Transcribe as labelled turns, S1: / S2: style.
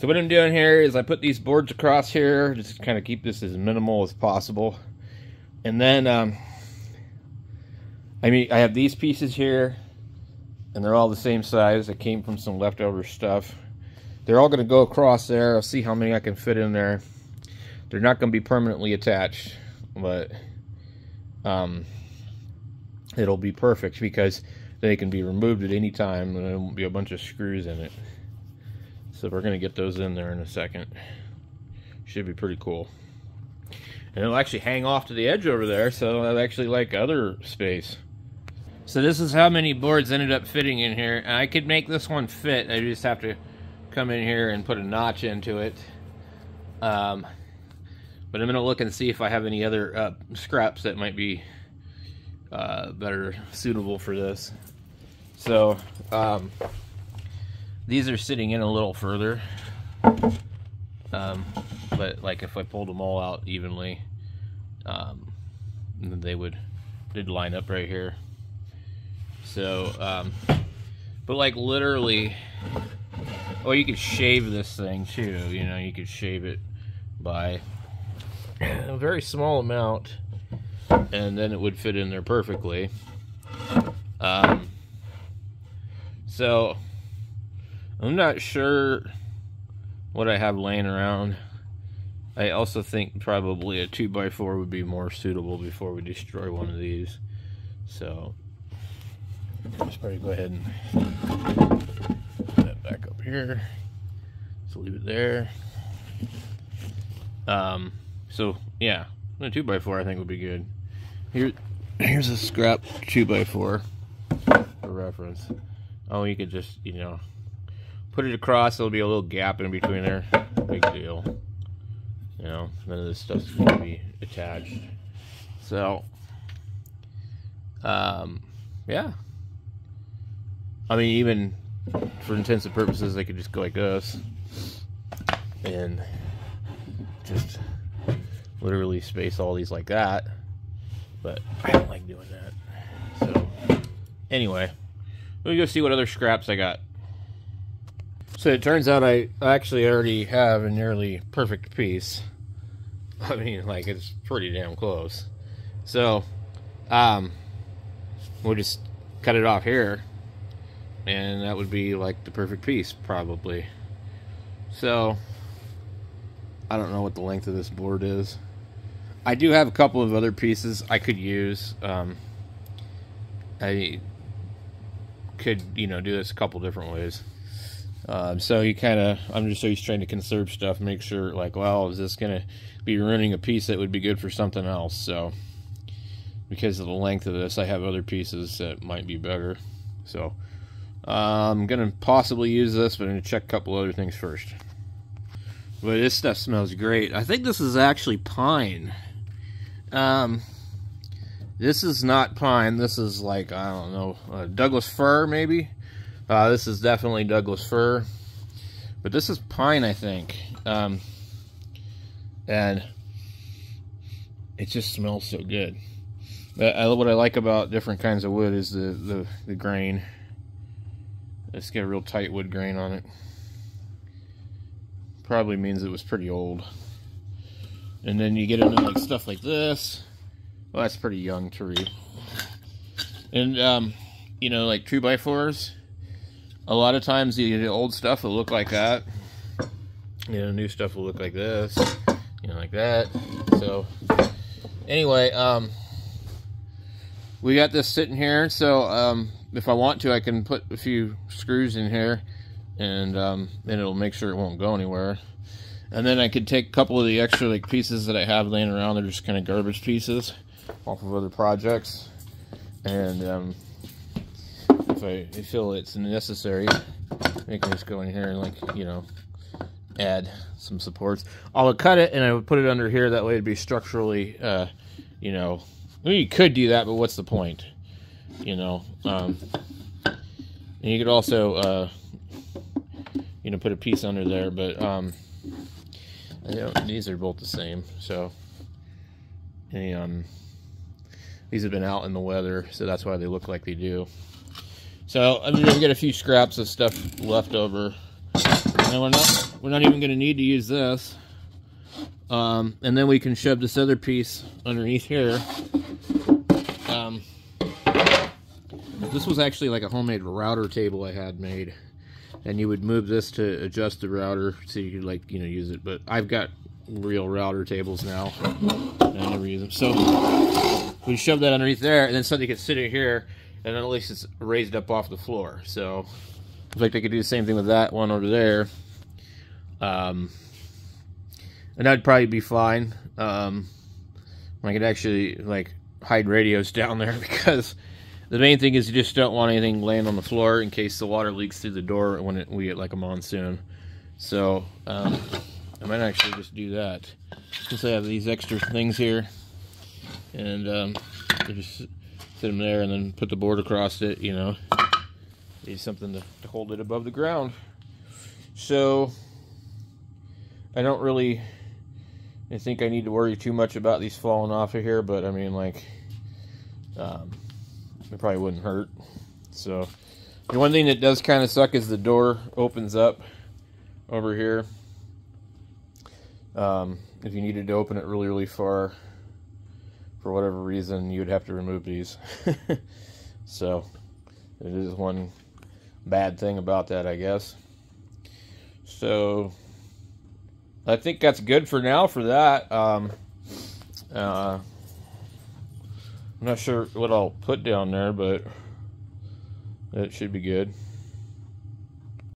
S1: So what I'm doing here is I put these boards across here, just to kind of keep this as minimal as possible. And then, I have these pieces here, and they're all the same size. They came from some leftover stuff. They're all going to go across there. I'll see how many I can fit in there. They're not going to be permanently attached, but it'll be perfect because they can be removed at any time, and there won't be a bunch of screws in it. So we're going to get those in there in a second. Should be pretty cool. And it'll actually hang off to the edge over there, so I'll actually like other space. So this is how many boards ended up fitting in here. And I could make this one fit. I just have to come in here and put a notch into it. But I'm going to look and see if I have any other scraps that might be better suitable for this. So these are sitting in a little further, but like if I pulled them all out evenly, they'd line up right here. So but like literally, well, you could shave this thing too, you know, you could shave it by a very small amount, and then it would fit in there perfectly. So I'm not sure what I have laying around. I also think probably a 2x4 would be more suitable before we destroy one of these. So let's probably go ahead and put that back up here. Just leave it there. So yeah, a 2x4 I think would be good. Here's a scrap 2x4 for reference. Oh, you could just, you know, put it across. There'll be a little gap in between there. Big deal. You know, none of this stuff's going to be attached. So, yeah. I mean, even for intents and purposes, I could just go like this and just literally space all these like that. But I don't like doing that. So, anyway, let me go see what other scraps I got. So it turns out I actually already have a nearly perfect piece. I mean, like, it's pretty damn close. So, we'll just cut it off here, and that would be like the perfect piece, probably. So, I don't know what the length of this board is. I do have a couple of other pieces I could use. I could, you know, do this a couple different ways. So you kind of, I'm just always trying to conserve stuff, make sure, like, well, is this going to be ruining a piece that would be good for something else? So, because of the length of this, I have other pieces that might be better. So, I'm going to possibly use this, but I'm going to check a couple other things first. But this stuff smells great. I think this is actually pine. This is not pine. This is like, I don't know, Douglas fir, maybe? This is definitely Douglas fir, but this is pine, I think. And it just smells so good. What I like about different kinds of wood is the grain. It's got a real tight wood grain on it. Probably means it was pretty old. And then you get into like stuff like this. Well, that's pretty young tree. And you know, like 2x4s. A lot of times the old stuff will look like that. You know, new stuff will look like this. You know, like that. So, anyway, we got this sitting here. So, if I want to, I can put a few screws in here, and then it'll make sure it won't go anywhere. And then I could take a couple of the extra like pieces that I have laying around. They're just kind of garbage pieces off of other projects, and if I feel it's necessary, I can just go in here and, like, you know, add some supports. I would cut it and I would put it under here. That way it'd be structurally, you know, I mean, you could do that, but what's the point? You know, and you could also, you know, put a piece under there, but, you know, these are both the same. So, these have been out in the weather, so that's why they look like they do. So I'm going to get a few scraps of stuff left over. And we're not even going to need to use this. And then we can shove this other piece underneath here. This was actually like a homemade router table I had made, and you would move this to adjust the router so you could, like, you know, use it. But I've got real router tables now. I never use them. So we shove that underneath there, and then somebody could sit in here, and then at least it's raised up off the floor. So in fact, I could do the same thing with that one over there. And that'd probably be fine. I could actually, like, hide radios down there, because the main thing is you just don't want anything laying on the floor in case the water leaks through the door when we get like a monsoon. So I might actually just do that, since I have these extra things here, and just sit them there and then put the board across it. You know, need something to hold it above the ground. So I don't really think I need to worry too much about these falling off of here, but I mean, like, it probably wouldn't hurt. So the one thing that does kind of suck is the door opens up over here. If you needed to open it really, really far, for whatever reason, you would have to remove these. So it is one bad thing about that, I guess. So I think that's good for now for that. I'm not sure what I'll put down there, but it should be good.